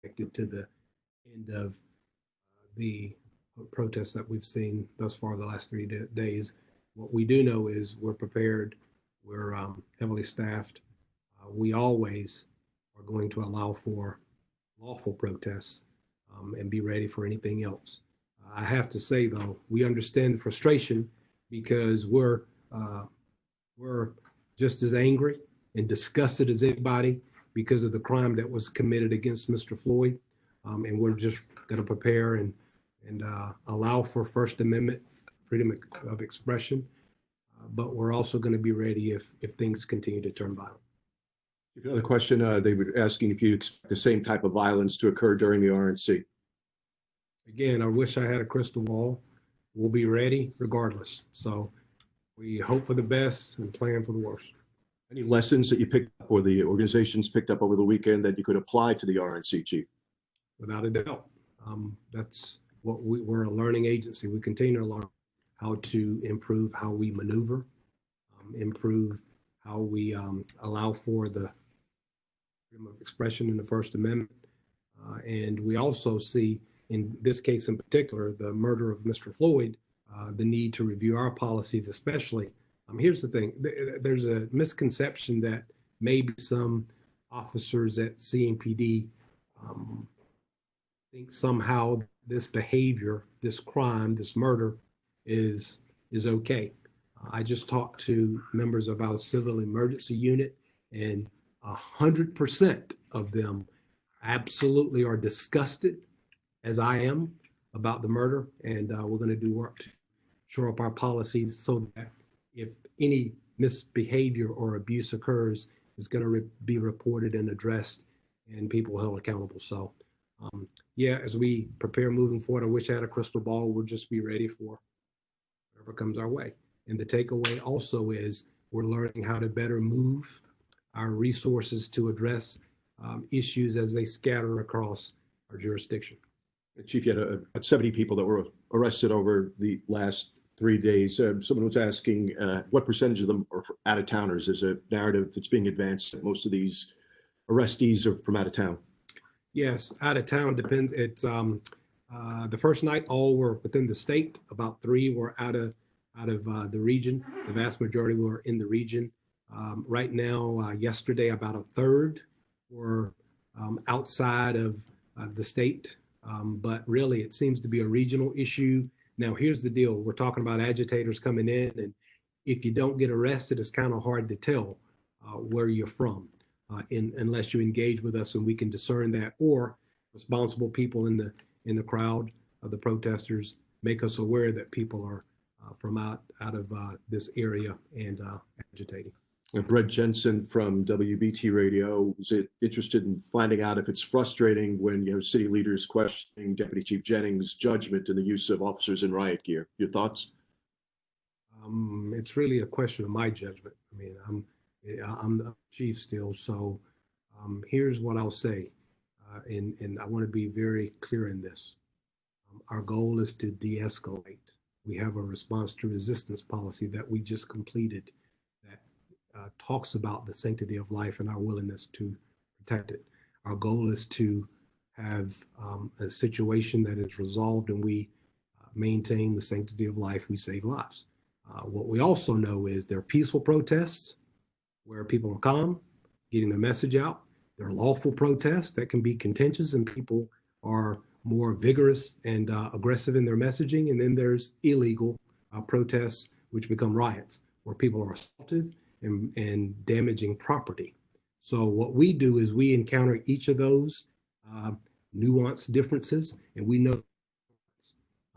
connected to the end of the protests that we've seen thus far the last 3 days. What we do know is we're prepared. We're heavily staffed. We always are going to allow for lawful protests and be ready for anything else. I have to say, though, we understand the frustration because we're just as angry and disgusted as anybody because of the crime that was committed against Mr. Floyd. And we're just going to prepare and allow for First Amendment freedom of expression. But we're also going to be ready if things continue to turn violent. Another question, they were asking if you expect the same type of violence to occur during the RNC. Again, I wish I had a crystal ball. We'll be ready regardless. So we hope for the best and plan for the worst. Any lessons that you picked up or the organizations picked up over the weekend that you could apply to the RNC, Chief? Without a doubt. That's what we're a learning agency. We continue to learn how to improve how we maneuver, improve how we allow for the freedom of expression in the First Amendment. And we also see, in this case in particular, the murder of Mr. Floyd, the need to review our policies, especially. Here's the thing. There's a misconception that maybe some officers at CMPD think somehow this behavior, this crime, this murder is okay. I just talked to members of our civil emergency unit, and 100% of them absolutely are disgusted, as I am, about the murder. And we're going to do work to shore up our policies so that if any misbehavior or abuse occurs, it's going to be reported and addressed and people held accountable. So yeah, as we prepare moving forward, I wish I had a crystal ball. We'll just be ready for whatever comes our way. And the takeaway also is we're learning how to better move our resources to address issues as they scatter across our jurisdiction. Chief, you had 70 people that were arrested over the last 3 days. Someone was asking what percentage of them are out of towners. There's a narrative that's being advanced that most of these arrestees are from out of town. Yes, out of town depends. It's the first night all were within the state. About 3 were out of the region. The vast majority were in the region. Right now, yesterday, about a third were outside of the state. But really, it seems to be a regional issue. Now, here's the deal. We're talking about agitators coming in, and if you don't get arrested, it's kind of hard to tell where you're from unless you engage with us and we can discern that, or responsible people in the crowd of the protesters make us aware that people are from out of this area and agitating. Brett Jensen from WBT Radio was interested in finding out if it's frustrating when you have city leaders questioning Deputy Chief Jennings' judgment in the use of officers in riot gear. Your thoughts? It's really a question of my judgment. I mean, I'm the chief still, so here's what I'll say, and I want to be very clear in this. Our goal is to de-escalate. We have a response to resistance policy that we just completed that talks about the sanctity of life and our willingness to protect it. Our goal is to have a situation that is resolved and we maintain the sanctity of life, we save lives. What we also know is there are peaceful protests where people are calm, getting their message out. There are lawful protests that can be contentious and people are more vigorous and aggressive in their messaging. And then there's illegal protests, which become riots, where people are assaulted and damaging property. So what we do is we encounter each of those nuanced differences, and we know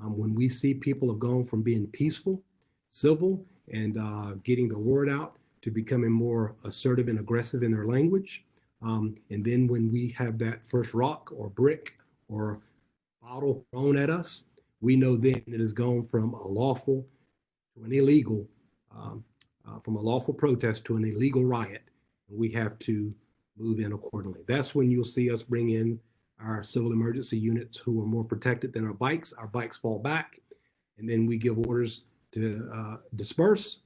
when we see people have gone from being peaceful, civil, and getting the word out to becoming more assertive and aggressive in their language. And then when we have that first rock or brick or bottle thrown at us, we know then it has gone from a lawful to an illegal, from a lawful protest to an illegal riot. And we have to move in accordingly. That's when you'll see us bring in our civil emergency units who are more protected than our bikes. Our bikes fall back, and then we give orders to disperse,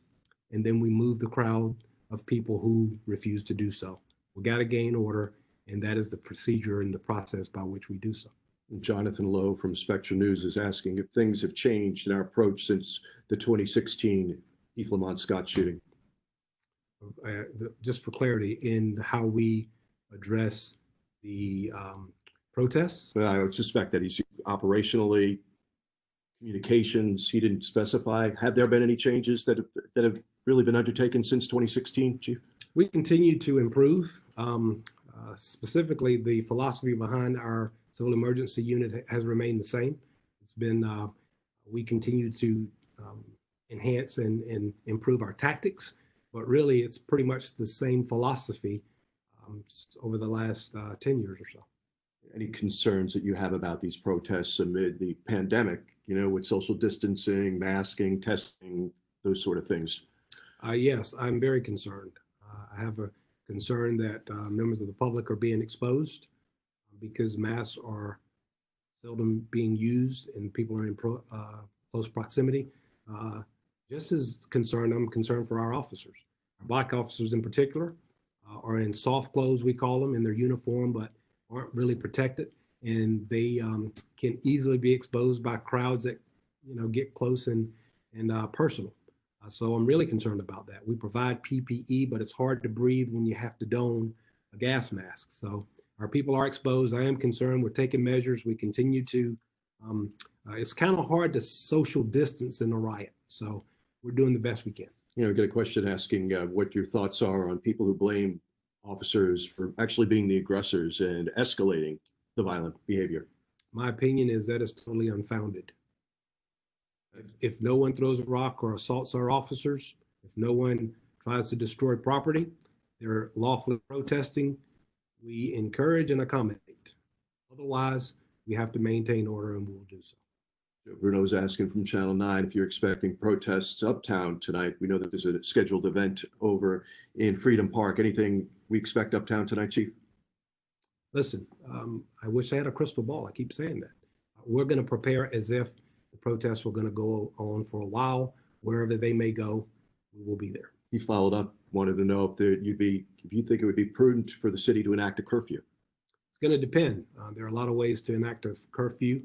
and then we move the crowd of people who refuse to do so. We got to gain order and that is the procedure and the process by which we do so. Jonathan Lowe from Spectrum News is asking if things have changed in our approach since the 2016 Heath Lamont Scott shooting. Just for clarity, in how we address the protests? But I would suspect that he's operationally, communications, he didn't specify. Have there been any changes that have really been undertaken since 2016, Chief? We continue to improve. Specifically, the philosophy behind our civil emergency unit has remained the same. It's been, we continue to enhance and improve our tactics, but really it's pretty much the same philosophy over the last 10 years or so. Any concerns that you have about these protests amid the pandemic, you know, with social distancing, masking, testing, those sort of things? Yes, I'm very concerned. I have a concern that members of the public are being exposed because masks are seldom being used and people are in close proximity. Just as concerned, I'm concerned for our officers. Our Black officers in particular are in soft clothes, we call them, in their uniform, but aren't really protected. And they can easily be exposed by crowds that, you know, get close and personal. So I'm really concerned about that. We provide PPE, but it's hard to breathe when you have to don a gas mask. So our people are exposed. I am concerned. We're taking measures. We continue to, it's kind of hard to social distance in a riot. So we're doing the best we can. You know, I get a question asking what your thoughts are on people who blame officers for actually being the aggressors and escalating the violent behavior. My opinion is that is totally unfounded. If no one throws a rock or assaults our officers, if no one tries to destroy property, they're lawfully protesting, we encourage and accommodate. Otherwise, we have to maintain order and we will do so. Bruno's asking from Channel 9 if you're expecting protests uptown tonight. We know that there's a scheduled event over in Freedom Park. Anything we expect uptown tonight, Chief? Listen, I wish I had a crystal ball. I keep saying that. We're going to prepare as if the protests were going to go on for a while. Wherever they may go, we will be there. He followed up, wanted to know if you think it would be prudent for the city to enact a curfew. It's going to depend. There are a lot of ways to enact a curfew,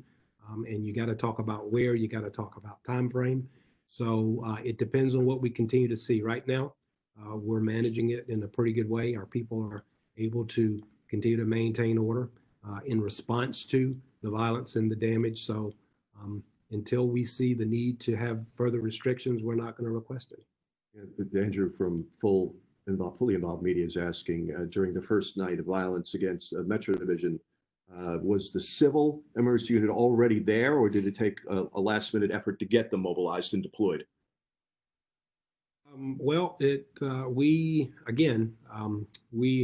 and you got to talk about where, you got to talk about time frame. So it depends on what we continue to see. Right now, we're managing it in a pretty good way. Our people are able to continue to maintain order in response to the violence and the damage. So until we see the need to have further restrictions, we're not going to request it. Andrew from fully involved media is asking, during the first night of violence against Metro Division, was the civil emergency unit already there, or did it take a last minute effort to get them mobilized and deployed? Well, we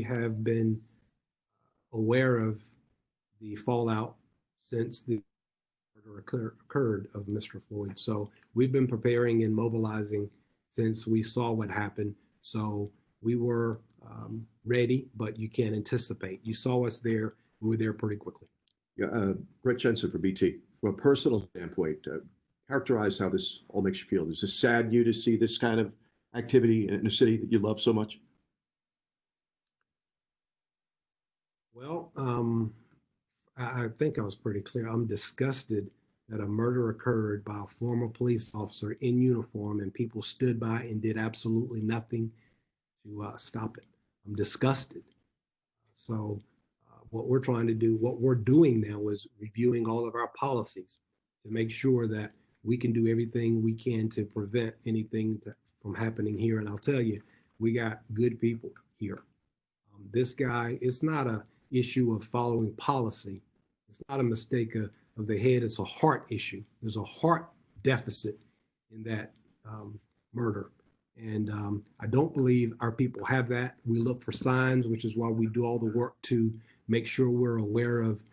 have been aware of the fallout since the murder occurred of Mr. Floyd. So we've been preparing and mobilizing since we saw what happened. So we were ready, but you can't anticipate. You saw us there. We were there pretty quickly. Yeah, Brett Jensen for BT. From a personal standpoint, characterize how this all makes you feel. Does this sadden you to see this kind of activity in a city that you love so much? Well, I think I was pretty clear. I'm disgusted that a murder occurred by a former police officer in uniform and people stood by and did absolutely nothing to stop it. I'm disgusted. So what we're trying to do, what we're doing now is reviewing all of our policies to make sure that we can do everything we can to prevent anything from happening here. And I'll tell you, we got good people here. This guy, it's not a issue of following policy. It's not a mistake of the head. It's a heart issue. There's a heart deficit in that murder. And I don't believe our people have that. We look for signs, which is why we do all the work to make sure we're aware of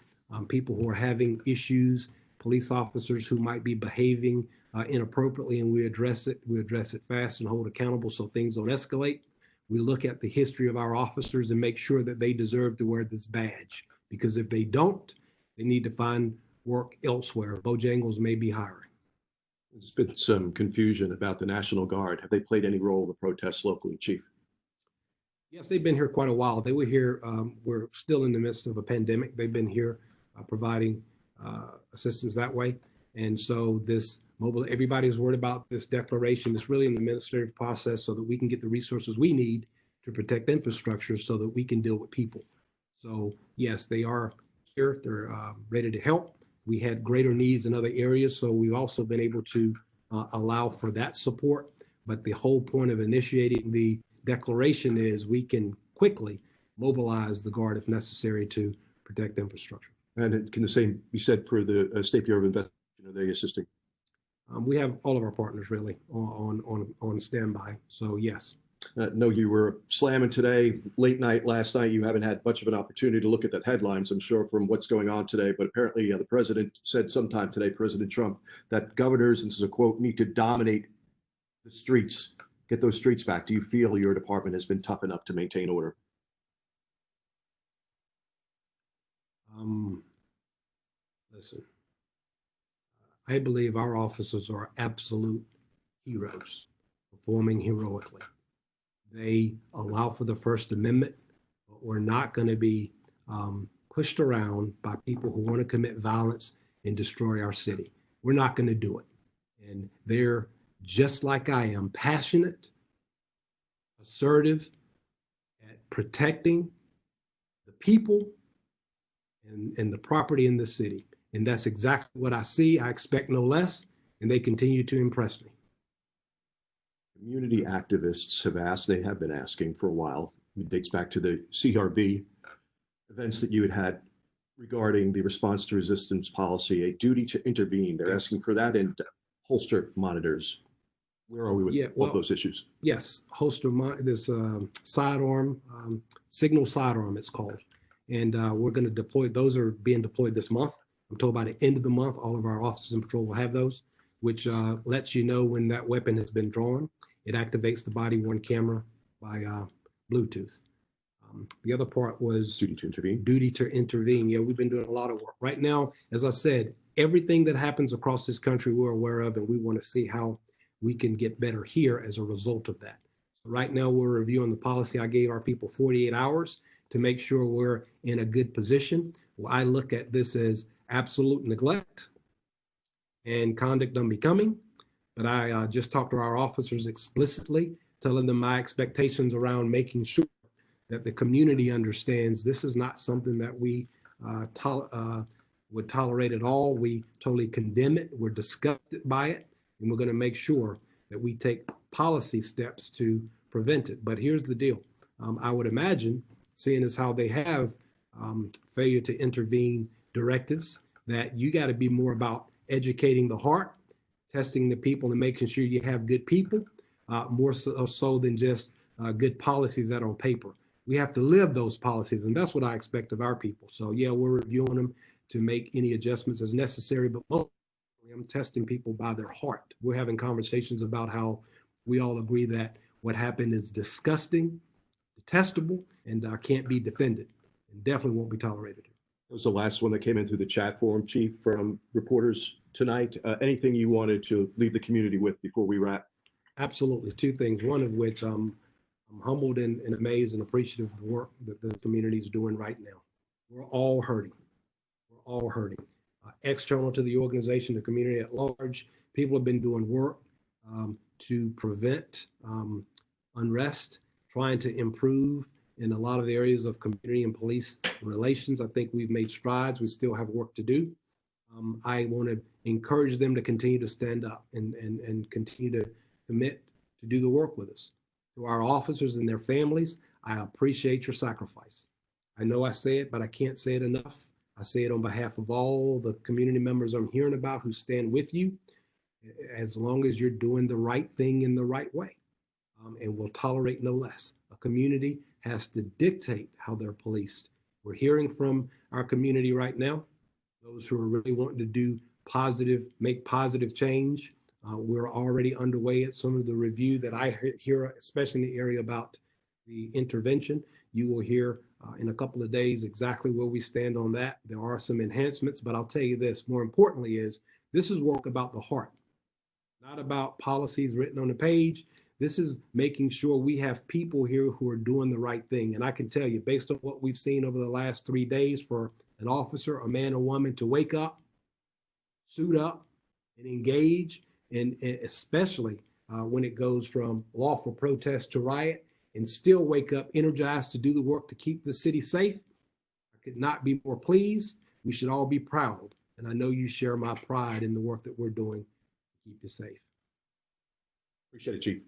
people who are having issues, police officers who might be behaving inappropriately, and we address it. We address it fast and hold accountable so things don't escalate. We look at the history of our officers and make sure that they deserve to wear this badge, because if they don't, they need to find work elsewhere. Bojangles may be hiring. There's been some confusion about the National Guard. Have they played any role in the protests locally, Chief? Yes, they've been here quite a while. They were here. We're still in the midst of a pandemic. They've been here providing assistance that way. And so this mobile, everybody's worried about this declaration. It's really an administrative process so that we can get the resources we need to protect infrastructure so that we can deal with people. So yes, they are here. They're ready to help. We had greater needs in other areas, so we've also been able to allow for that support. But the whole point of initiating the declaration is we can quickly mobilize the Guard if necessary to protect infrastructure. And can the same be said for the State Bureau of Investigation? Are they assisting? We have all of our partners really on standby. So yes. No, you were slamming today, late night last night. You haven't had much of an opportunity to look at the headlines, I'm sure, from what's going on today. But apparently, the president said sometime today, President Trump, that governors, and this is a quote, need to dominate the streets, get those streets back. Do you feel your department has been tough enough to maintain order? Listen, I believe our officers are absolute heroes, performing heroically. They allow for the First Amendment, but we're not going to be pushed around by people who want to commit violence and destroy our city. We're not going to do it. And they're just like I am, passionate, assertive at protecting the people and the property in the city. And that's exactly what I see. I expect no less, and they continue to impress me. Community activists have asked, they have been asking for a while, it dates back to the CRB events that you had regarding the response to resistance policy, a duty to intervene. They're asking for that and holster monitors. Where are we with all those issues? Yes, holster, this sidearm, signal sidearm it's called. And we're going to deploy, those are being deployed this month. I'm told by the end of the month, all of our officers in patrol will have those, which lets you know when that weapon has been drawn. It activates the body-worn camera by Bluetooth. The other part was duty to intervene. Duty to intervene. Yeah, we've been doing a lot of work. Right now, as I said, everything that happens across this country we're aware of, and we want to see how we can get better here as a result of that. So right now, we're reviewing the policy. I gave our people 48 hours to make sure we're in a good position. Well, I look at this as absolute neglect and conduct unbecoming. But I just talked to our officers explicitly, telling them my expectations around making sure that the community understands this is not something that we would tolerate at all. We totally condemn it. We're disgusted by it. And we're going to make sure that we take policy steps to prevent it. But here's the deal. I would imagine, seeing as how they have failure to intervene directives, that you got to be more about educating the heart, testing the people, and making sure you have good people, more so than just good policies that are on paper. We have to live those policies, and that's what I expect of our people. So yeah, we're reviewing them to make any adjustments as necessary, but mostly I'm testing people by their heart. We're having conversations about how we all agree that what happened is disgusting, detestable, and can't be defended, and definitely won't be tolerated. That was the last one that came in through the chat forum, Chief, from reporters tonight. Anything you wanted to leave the community with before we wrap? Absolutely. Two things, one of which I'm humbled and amazed and appreciative of the work that the community is doing right now. We're all hurting. We're all hurting. External to the organization, the community at large, people have been doing work to prevent unrest, trying to improve in a lot of the areas of community and police relations. I think we've made strides. We still have work to do. I want to encourage them to continue to stand up and continue to commit to do the work with us. To our officers and their families, I appreciate your sacrifice. I know I say it, but I can't say it enough. I say it on behalf of all the community members I'm hearing about who stand with you, as long as you're doing the right thing in the right way, and will tolerate no less. A community has to dictate how they're policed. We're hearing from our community right now, those who are really wanting to do positive, make positive change. We're already underway at some of the review that I hear, especially in the area about the intervention. You will hear in a couple of days exactly where we stand on that. There are some enhancements, but I'll tell you this, more importantly is, this is work about the heart, not about policies written on the page. This is making sure we have people here who are doing the right thing. And I can tell you, based on what we've seen over the last 3 days, for an officer, a man or woman, to wake up, suit up, and engage, and especially when it goes from lawful protest to riot, and still wake up energized to do the work to keep the city safe, I could not be more pleased. We should all be proud. And I know you share my pride in the work that we're doing to keep you safe. Appreciate it, Chief.